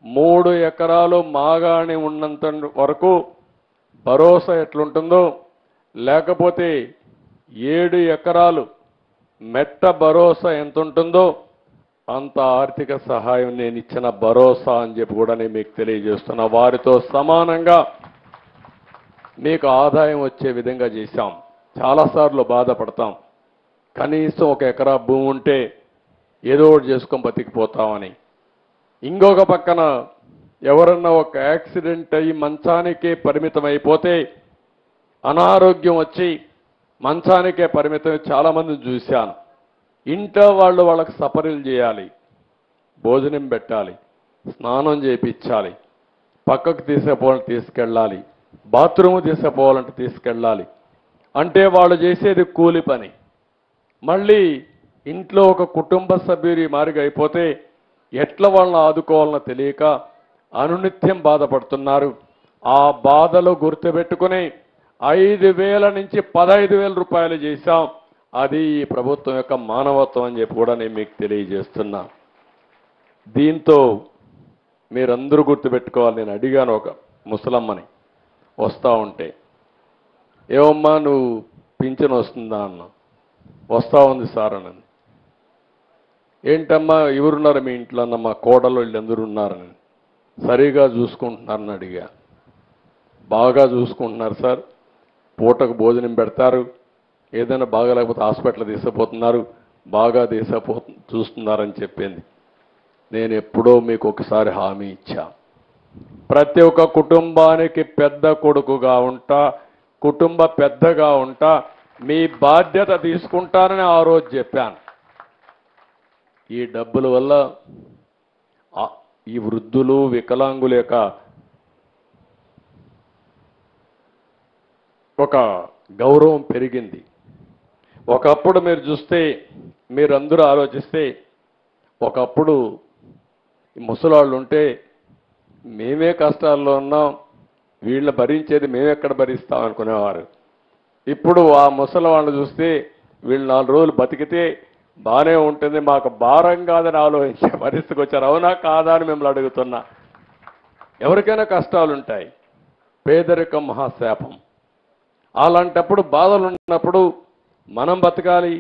3 ఎకరాలు మాగాని ఉన్నంత వరకు భరోసా ఎట్లుంటుందో, లేకపోతే 7 ఎకరాలు మెట్ట భరోసా ఎంత ఉంటుందో అంత ఆర్థిక సహాయం నేను ఇచ్చిన భరోసా అని చెప్పి కూడా నేను మీకు తెలియజేస్తున్నా. వారితో సమానంగా మీకు ఆదాయం వచ్చే విధంగా చేశాం. చాలాసార్లు బాధపడతాం, కనీసం 1 ఎకరా భూమి ఉంటే ఏదో ఒకటి చేసుకొని బతికిపోతామని. ఇంకొక పక్కన ఎవరన్నా ఒక యాక్సిడెంట్ అయ్యి మంచానికే పరిమితం అయిపోతే, అనారోగ్యం వచ్చి మంచానికే పరిమితం చాలామందిని చూశాను. ఇంట్లో వాళ్ళకి సపరీలు చేయాలి, భోజనం పెట్టాలి, స్నానం చేయించాలి, పక్కకు తీసుకుపోవాలంటే తీసుకెళ్ళాలి, బాత్రూమ్ తీసుకుపోవాలంటే తీసుకెళ్ళాలి. అంటే వాళ్ళు చేసేది కూలి పని. మళ్ళీ ఇంట్లో ఒక కుటుంబ సభ్యుడి మారిగా అయిపోతే ఎట్లా వాళ్ళని ఆదుకోవాలనో తెలియక అనునిత్యం బాధపడుతున్నారు. ఆ బాధలు గుర్తుపెట్టుకుని 5,000 నుంచి 15,000 రూపాయలు చేశాం. అది ఈ ప్రభుత్వం యొక్క మానవత్వం అని చెప్పి కూడా నేను మీకు తెలియజేస్తున్నా. దీంతో మీరందరూ గుర్తుపెట్టుకోవాలి. నేను అడిగాను ఒక ముసలమ్మని వస్తూ ఉంటే, ఏమమ్మా నువ్వు పింఛన్ వస్తుందా అన్న. వస్తూ ఉంది సార్ అని. ఏంటమ్మా ఎవరున్నారు మీ ఇంట్లో అన్న. మా కోడలు వీళ్ళందరూ ఉన్నారని. సరిగా చూసుకుంటున్నారని అడిగా. బాగా చూసుకుంటున్నారు సార్, పూటకు భోజనం పెడతారు, ఏదైనా బాగాలేకపోతే హాస్పిటల్ తీసుకుపోతున్నారు, బాగా చూస్తున్నారని చెప్పింది. నేను ఎప్పుడో మీకు ఒకసారి హామీ ఇచ్చా, ప్రతి ఒక్క కుటుంబానికి పెద్ద కొడుకుగా ఉంటా, కుటుంబ పెద్దగా ఉంటా, మీ బాధ్యత తీసుకుంటానని ఆ రోజు చెప్పాను. ఈ డబ్బుల వల్ల ఈ వృద్ధులు వికలాంగుల యొక్క ఒక గౌరవం పెరిగింది. ఒకప్పుడు మీరు చూస్తే, మీరందరూ ఆలోచిస్తే, ఒకప్పుడు ముసలాళ్ళు ఉంటే మేమే కష్టాల్లో ఉన్నాం, వీళ్ళని భరించేది మేమెక్కడ భరిస్తాం అనుకునేవారు. ఇప్పుడు ఆ ముసలి వాళ్ళని చూస్తే వీళ్ళు 4 రోజులు బతికితే బాగానే ఉంటుంది, మాకు భారం కాదని ఆలోచించే పరిస్థితికి వచ్చారు. అవునా కాదా అని మిమ్మల్ని అడుగుతున్నా. ఎవరికైనా కష్టాలు ఉంటాయి, పేదరికం మహాశాపం. అలాంటప్పుడు బాధలు ఉన్నప్పుడు మనం బతకాలి,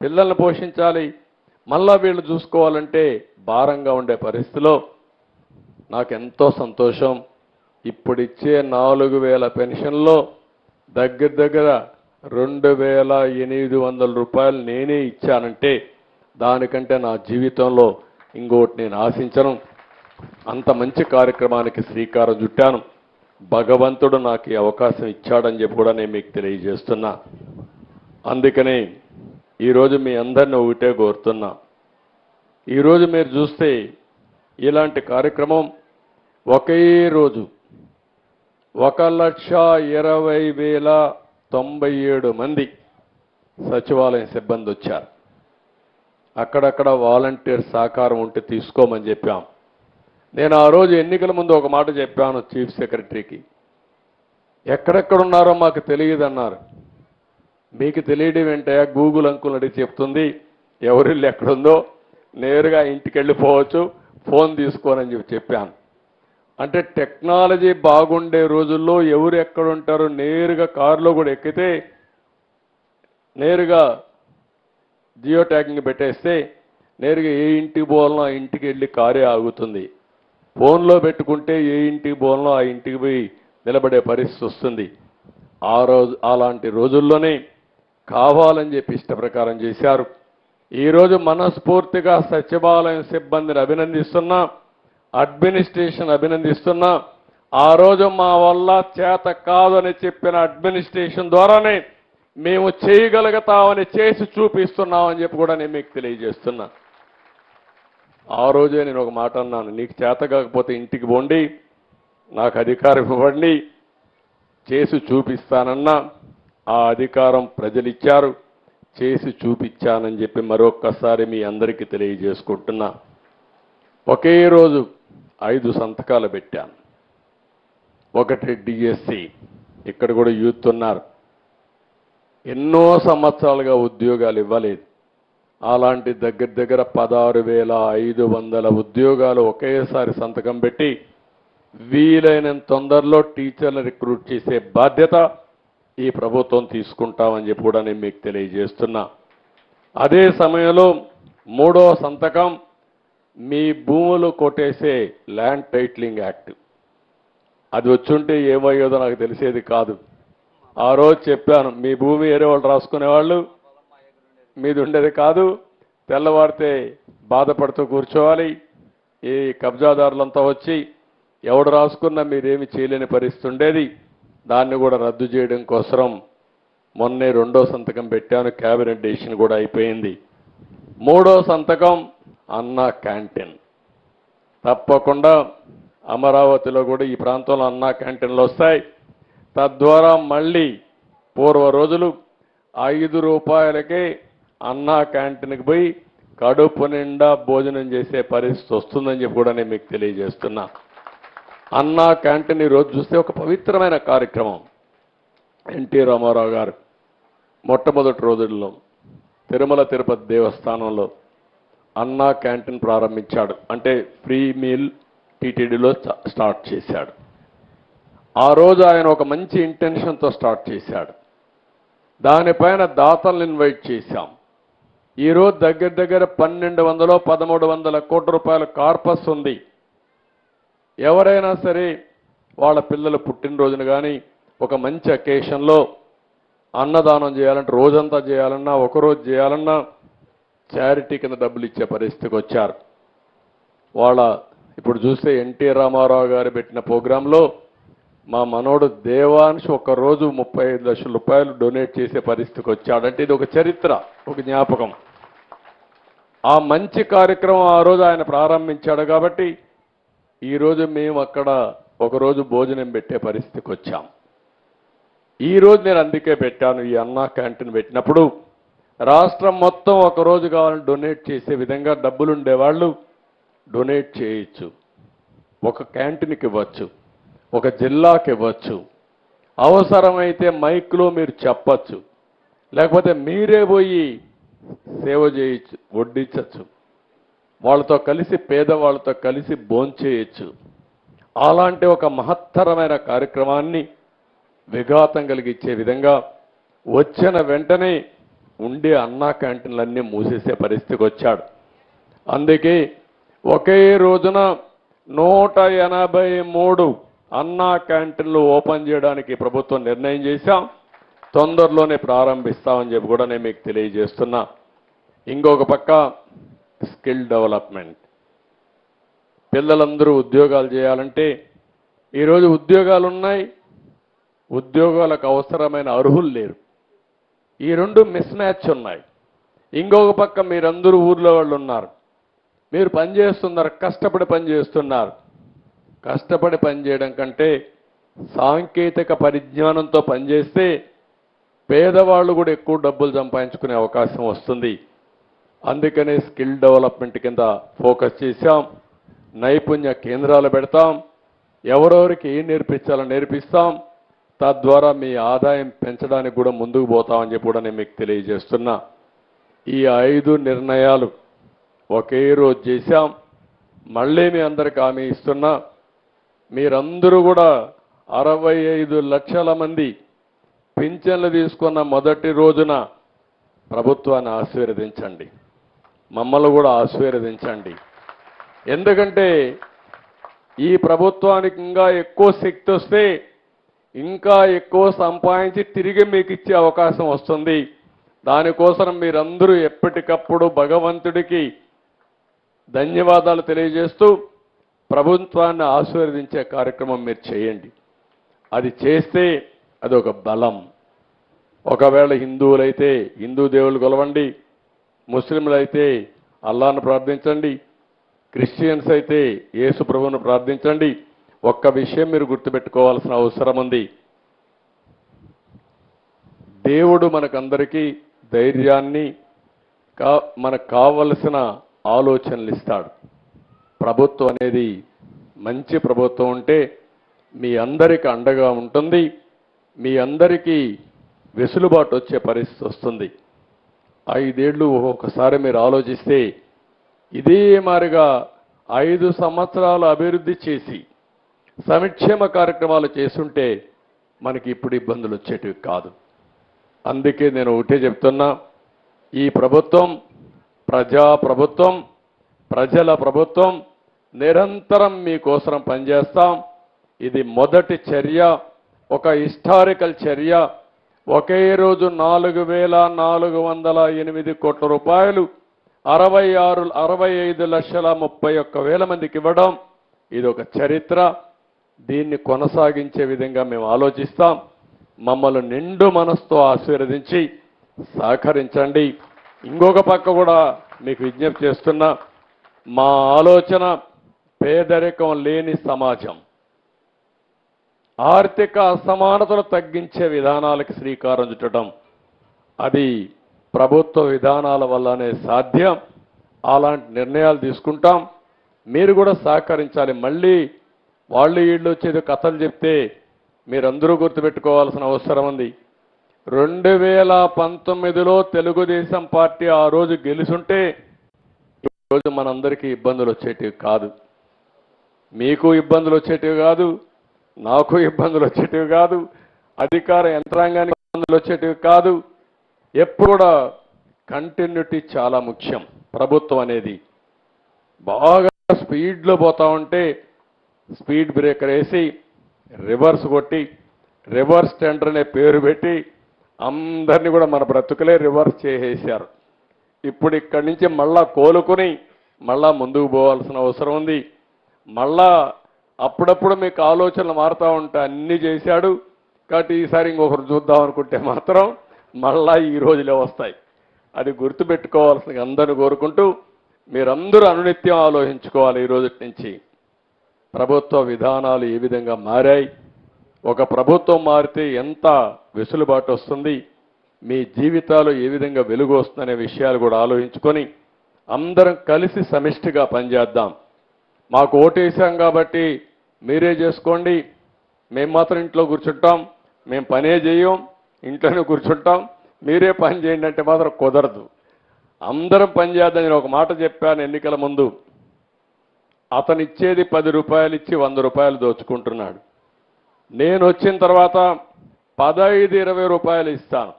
పిల్లల్ని పోషించాలి, మళ్ళా వీళ్ళు చూసుకోవాలంటే భారంగా ఉండే పరిస్థితిలో నాకెంతో సంతోషం. ఇప్పుడిచ్చే 4000 పెన్షన్లో దగ్గర 2800 రూపాయలు నేనే ఇచ్చానంటే దానికంటే నా జీవితంలో ఇంకోటి నేను ఆశించను. అంత మంచి కార్యక్రమానికి శ్రీకారం చుట్టాను. భగవంతుడు నాకు ఈ అవకాశం ఇచ్చాడని చెప్పి కూడా నేను మీకు తెలియజేస్తున్నా. అందుకనే ఈరోజు మీ అందరిని ఒకటే కోరుతున్నా. ఈరోజు మీరు చూస్తే ఇలాంటి కార్యక్రమం ఒకే రోజు 1,20,097 మంది సచివాలయం సిబ్బంది వచ్చారు. అక్కడక్కడ వాలంటీర్ సహకారం ఉంటే తీసుకోమని చెప్పాం. నేను ఆ రోజు ఎన్నికల ముందు ఒక మాట చెప్పాను చీఫ్ సెక్రటరీకి, ఎక్కడెక్కడున్నారో మాకు తెలియదన్నారు. మీకు తెలియడం ఏంటయ్యా, గూగుల్ అంకుల్ అడిగి చెప్తుంది ఎవరిల్లు ఎక్కడుందో, నేరుగా ఇంటికి వెళ్ళిపోవచ్చు, ఫోన్ తీసుకోనని చెప్పాను. అంటే టెక్నాలజీ బాగుండే రోజుల్లో ఎవరు ఎక్కడుంటారో నేరుగా కారులో కూడా ఎక్కితే నేరుగా జియో ట్యాగింగ్ పెట్టేస్తే నేరుగా ఏ ఇంటికి పోవాలనో ఆ ఇంటికి వెళ్ళి కారే ఆగుతుంది. ఫోన్లో పెట్టుకుంటే ఏ ఇంటికి పోవాలనో ఆ ఇంటికి పోయి నిలబడే పరిస్థితి వస్తుంది. ఆ రోజు అలాంటి రోజుల్లోనే కావాలని చెప్పి ఇష్ట ప్రకారం చేశారు. ఈరోజు మనస్ఫూర్తిగా సచివాలయం సిబ్బందిని అభినందిస్తున్నా, అడ్మినిస్ట్రేషన్ అభినందిస్తున్నా. ఆ రోజు మా వల్ల చేత కాదని చెప్పిన అడ్మినిస్ట్రేషన్ ద్వారానే మేము చేయగలుగుతామని చేసి చూపిస్తున్నామని చెప్పి కూడా నేను మీకు తెలియజేస్తున్నా. ఆ రోజే నేను ఒక మాట అన్నాను, నీకు చేత కాకపోతే ఇంటికి పోండి, నాకు అధికారం ఇవ్వండి, చేసి చూపిస్తానన్నా. ఆ అధికారం ప్రజలు ఇచ్చారు, చేసి చూపించానని చెప్పి మరొక్కసారి మీ అందరికీ తెలియజేసుకుంటున్నా. ఒకే రోజు 5 సంతకాలు పెట్టాను. ఒకటి డిఎస్సి, ఇక్కడ కూడా యూత్ ఉన్నారు, ఎన్నో సంవత్సరాలుగా ఉద్యోగాలు ఇవ్వలేదు. అలాంటి దగ్గర 16,500 ఉద్యోగాలు ఒకేసారి సంతకం పెట్టి వీలైనంత తొందరలో టీచర్లు రిక్రూట్ చేసే బాధ్యత ఈ ప్రభుత్వం తీసుకుంటామని చెప్పి కూడా నేను మీకు తెలియజేస్తున్నా. అదే సమయంలో 3వ సంతకం మీ భూములు కొట్టేసే ల్యాండ్ టైటిలింగ్ యాక్ట్. అది వచ్చుంటే ఏమయ్యేదో నాకు తెలిసేది కాదు. ఆ రోజు చెప్పాను, మీ భూమి వేరే వాళ్ళు రాసుకునేవాళ్ళు, మీది ఉండేది కాదు, తెల్లవారితే బాధపడుతూ కూర్చోవాలి. ఈ కబ్జాదారులంతా వచ్చి ఎవడు రాసుకున్నా మీరేమి చేయలేని పరిస్థితి ఉండేది. దాన్ని కూడా రద్దు చేయడం కోసం మొన్నే 2వ సంతకం పెట్టాను, క్యాబినెట్ డెసిషన్ కూడా అయిపోయింది. 3వ సంతకం అన్నా క్యాంటీన్. తప్పకుండా అమరావతిలో కూడా ఈ ప్రాంతంలో అన్నా క్యాంటీన్లు వస్తాయి. తద్వారా మళ్ళీ పూర్వ రోజులు 5 రూపాయలకే అన్నా క్యాంటీన్కి పోయి కడుపు నిండా భోజనం చేసే పరిస్థితి వస్తుందని చెప్పి కూడా నేను మీకు తెలియజేస్తున్నా. అన్నా క్యాంటీన్ ఈరోజు చూస్తే ఒక పవిత్రమైన కార్యక్రమం. ఎన్టీ రామారావు గారు మొట్టమొదటి రోజుల్లో తిరుమల తిరుపతి దేవస్థానంలో అన్నా క్యాంటీన్ ప్రారంభించాడు. అంటే ఫ్రీ మీల్ టీటీడీలో స్టార్ట్ చేశాడు. ఆ రోజు ఆయన ఒక మంచి ఇంటెన్షన్తో స్టార్ట్ చేశాడు. దానిపైన దాతలను ఇన్వైట్ చేశాం. ఈరోజు దగ్గర దగ్గర 1200-1300 కోట్ల రూపాయల కార్పస్ ఉంది. ఎవరైనా సరే వాళ్ళ పిల్లల పుట్టినరోజున కానీ ఒక మంచి అకేషన్లో అన్నదానం చేయాలంటే రోజంతా చేయాలన్నా ఒకరోజు చేయాలన్నా చారిటీ కింద డబ్బులు ఇచ్చే పరిస్థితికి వచ్చారు. ఇప్పుడు చూస్తే ఎన్టీ రామారావు గారు పెట్టిన ప్రోగ్రాంలో మా మనోడు దేవాంశ్ ఒక్కరోజు 35 లక్షల రూపాయలు డొనేట్ చేసే పరిస్థితికి వచ్చాడంటే ఇది ఒక చరిత్ర, ఒక జ్ఞాపకం. ఆ మంచి కార్యక్రమం ఆ రోజు ఆయన ప్రారంభించాడు కాబట్టి ఈరోజు మేము అక్కడ ఒకరోజు భోజనం పెట్టే పరిస్థితికి వచ్చాం. ఈరోజు నేను అందుకే పెట్టాను, ఈ అన్నా క్యాంటీన్ పెట్టినప్పుడు రాష్ట్రం మొత్తం ఒకరోజు కావాలని డొనేట్ చేసే విధంగా డబ్బులు ఉండేవాళ్ళు డొనేట్ చేయొచ్చు. ఒక క్యాంటీన్కి ఇవ్వచ్చు, ఒక జిల్లాకి ఇవ్వచ్చు, అవసరమైతే మైక్లో మీరు చెప్పచ్చు, లేకపోతే మీరే పోయి సేవ చేయొచ్చు, వడ్డించచ్చు, వాళ్ళతో కలిసి పేదవాళ్ళతో కలిసి భోంచేయచ్చు. అలాంటి ఒక మహత్తరమైన కార్యక్రమాన్ని విఘాతం కలిగించే విధంగా వచ్చిన వెంటనే ఉండే అన్నా క్యాంటీన్లన్నీ మూసేసే పరిస్థితికి వచ్చాడు. అందుకే ఒకే రోజున 183 అన్నా క్యాంటీన్లు ఓపెన్ చేయడానికి ప్రభుత్వం నిర్ణయం చేశాం. తొందరలోనే ప్రారంభిస్తామని చెప్పి కూడా నేను మీకు తెలియజేస్తున్నా. ఇంకొక పక్క స్కిల్ డెవలప్మెంట్. పిల్లలందరూ ఉద్యోగాలు చేయాలంటే ఈరోజు ఉద్యోగాలు ఉన్నాయి, ఉద్యోగాలకు అవసరమైన అర్హులు లేరు. ఈ రెండు మిస్ మ్యాచ్ ఉన్నాయి. ఇంకొక పక్క మీరందరూ ఊర్లో వాళ్ళు ఉన్నారు, మీరు పనిచేస్తున్నారు, కష్టపడి పనిచేస్తున్నారు. కష్టపడి పనిచేయడం కంటే సాంకేతిక పరిజ్ఞానంతో పనిచేస్తే పేదవాళ్ళు కూడా ఎక్కువ డబ్బులు సంపాదించుకునే అవకాశం వస్తుంది. అందుకనే స్కిల్ డెవలప్మెంట్ కింద ఫోకస్ చేశాం. నైపుణ్య కేంద్రాలు పెడతాం, ఎవరెవరికి ఏం నేర్పించాలో నేర్పిస్తాం. తద్వారా మీ ఆదాయం పెంచడానికి కూడా ముందుకు పోతామని చెప్పి కూడా నేను మీకు తెలియజేస్తున్నా. ఈ 5 నిర్ణయాలు ఒకే రోజు చేశాం. మళ్ళీ మీ అందరికి హామీ ఇస్తున్నా, మీరందరూ కూడా 65 లక్షల మంది పింఛన్లు తీసుకున్న మొదటి రోజున ప్రభుత్వాన్ని ఆశీర్వదించండి, మమ్మల్ని కూడా ఆశీర్వదించండి. ఎందుకంటే ఈ ప్రభుత్వానికి ఇంకా ఎక్కువ శక్తి వస్తే ఇంకా ఎక్కువ సంపాదించి తిరిగి మీకు ఇచ్చే అవకాశం వస్తుంది. దానికోసం మీరందరూ ఎప్పటికప్పుడు భగవంతుడికి ధన్యవాదాలు తెలియజేస్తూ ప్రభుత్వాన్ని ఆశీర్వదించే కార్యక్రమం మీరు చేయండి. అది చేస్తే అది ఒక బలం. ఒకవేళ హిందువులైతే హిందూ దేవుళ్ళు కొలవండి, ముస్లింలైతే అల్లాను ప్రార్థించండి, క్రిస్టియన్స్ అయితే యేసు ప్రభువును ప్రార్థించండి. ఒక్క విషయం మీరు గుర్తుపెట్టుకోవాల్సిన అవసరం ఉంది. దేవుడు మనకందరికీ ధైర్యాన్ని, మనకు కావలసిన ఆలోచనలు ఇస్తాడు. ప్రభుత్వం అనేది మంచి ప్రభుత్వం ఉంటే మీ అందరికీ అండగా ఉంటుంది, మీ అందరికీ వెసులుబాటు వచ్చే పరిస్థితి వస్తుంది. 5 ఏళ్ళు ఒకసారి మీరు ఆలోచిస్తే ఇదే మారిగా 5 సంవత్సరాలు అభివృద్ధి చేసి సంక్షేమ కార్యక్రమాలు చేస్తుంటే మనకి ఇప్పుడు ఇబ్బందులు వచ్చేటివి కాదు. అందుకే నేను ఒకటే చెప్తున్నా, ఈ ప్రభుత్వం ప్రజా ప్రభుత్వం, ప్రజల ప్రభుత్వం. నిరంతరం మీకోసం పనిచేస్తాం. ఇది మొదటి చర్య, ఒక హిస్టారికల్ చర్య. ఒకే రోజు 4,408 కోట్ల రూపాయలు 65,31,000 మందికి ఇవ్వడం ఇది ఒక చరిత్ర. దీన్ని కొనసాగించే విధంగా మేము ఆలోచిస్తాం. మమ్మల్ని నిండు మనసుతో ఆశీర్వదించి సహకరించండి. ఇంకొక పక్క కూడా మీకు విజ్ఞప్తి చేస్తున్నా, మా ఆలోచన పేదరికం లేని సమాజం, ఆర్థిక అసమానతలు తగ్గించే విధానాలకు శ్రీకారం చుట్టడం. అది ప్రభుత్వ విధానాల వల్లనే సాధ్యం. అలాంటి నిర్ణయాలు తీసుకుంటాం. మీరు కూడా సహకరించాలి. మళ్ళీ వాళ్ళు వీళ్ళు వచ్చేది కథలు చెప్తే మీరందరూ గుర్తుపెట్టుకోవాల్సిన అవసరం ఉంది. 2019లో తెలుగుదేశం పార్టీ ఆ రోజు గెలుచుంటే ఈరోజు మనందరికీ ఇబ్బందులు వచ్చేటివి కాదు, మీకు ఇబ్బందులు వచ్చేటివి కాదు, నాకు ఇబ్బందులు వచ్చేటివి కాదు, అధికార యంత్రాంగానికి ఇబ్బందులు వచ్చేటివి కాదు. ఎప్పుడు కూడా కంటిన్యూటీ చాలా ముఖ్యం. ప్రభుత్వం అనేది బాగా స్పీడ్లో పోతా ఉంటే స్పీడ్ బ్రేకర్ వేసి రివర్స్ కొట్టి రివర్స్ టెండర్ అనే పేరు పెట్టి అందరినీ కూడా మన బ్రతుకులే రివర్స్ చేసేశారు. ఇప్పుడు ఇక్కడి నుంచి మళ్ళా కోలుకుని మళ్ళా ముందుకు పోవాల్సిన అవసరం ఉంది. మళ్ళా అప్పుడప్పుడు మీకు ఆలోచనలు మారుతూ ఉంటే అన్నీ చేశాడు కాబట్టి ఈసారి ఇంకొకరు చూద్దాం అనుకుంటే మాత్రం మళ్ళా ఈ రోజులే వస్తాయి. అది గుర్తుపెట్టుకోవాల్సిన అందరిని కోరుకుంటూ మీరందరూ అనునిత్యం ఆలోచించుకోవాలి. ఈ రోజు నుంచి ప్రభుత్వ విధానాలు ఏ విధంగా మారాయి, ఒక ప్రభుత్వం మారితే ఎంత వెసులుబాటు వస్తుంది, మీ జీవితాలు ఏ విధంగా వెలుగు వస్తుందనే విషయాలు కూడా ఆలోచించుకొని అందరం కలిసి సమిష్టిగా పనిచేద్దాం. మాకు ఓటేసాం కాబట్టి మీరే చేసుకోండి, మేము మాత్రం ఇంట్లో కూర్చుంటాం, మేము పనే చేయం, ఇంట్లోనే కూర్చుంటాం, మీరే పని చేయండి అంటే మాత్రం కుదరదు. అందరం పని చేద్దాం. నేను ఒక మాట చెప్పాను ఎన్నికల ముందు, అతను ఇచ్చేది 10 రూపాయలు ఇచ్చి 100 రూపాయలు దోచుకుంటున్నాడు. నేను వచ్చిన తర్వాత 15-20 రూపాయలు ఇస్తాను.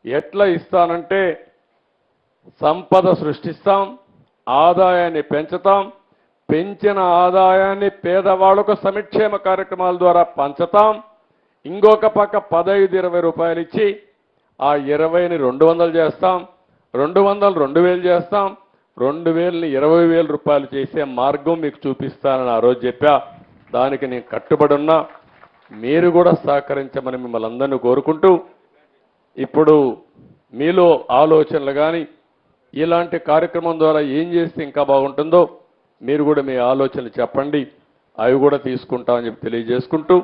ఎట్లా ఇస్తానంటే సంపద సృష్టిస్తాం, ఆదాయాన్ని పెంచుతాం, పెంచిన ఆదాయాన్ని పేదవాళ్లకు సంక్షేమ కార్యక్రమాల ద్వారా పంచుతాం. ఇంకొక పక్క 15-20 రూపాయలు ఇచ్చి ఆ 20ని 200 చేస్తాం, 200 2000 చేస్తాం, 2000ని 20,000 రూపాయలు చేసే మార్గం మీకు చూపిస్తానని ఆ రోజు చెప్పా. దానికి నేను కట్టుబడి ఉన్నా. మీరు కూడా సహకరించమని మిమ్మల్ని అందరినీ కోరుకుంటూ, ఇప్పుడు మీలో ఆలోచనలు కానీ ఇలాంటి కార్యక్రమం ద్వారా ఏం చేస్తే ఇంకా బాగుంటుందో మీరు కూడా మీ ఆలోచనలు చెప్పండి, అవి కూడా తీసుకుంటామని చెప్పి తెలియజేసుకుంటూ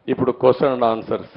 ఇప్పుడు క్వశ్చన్ అండ్ ఆన్సర్స్.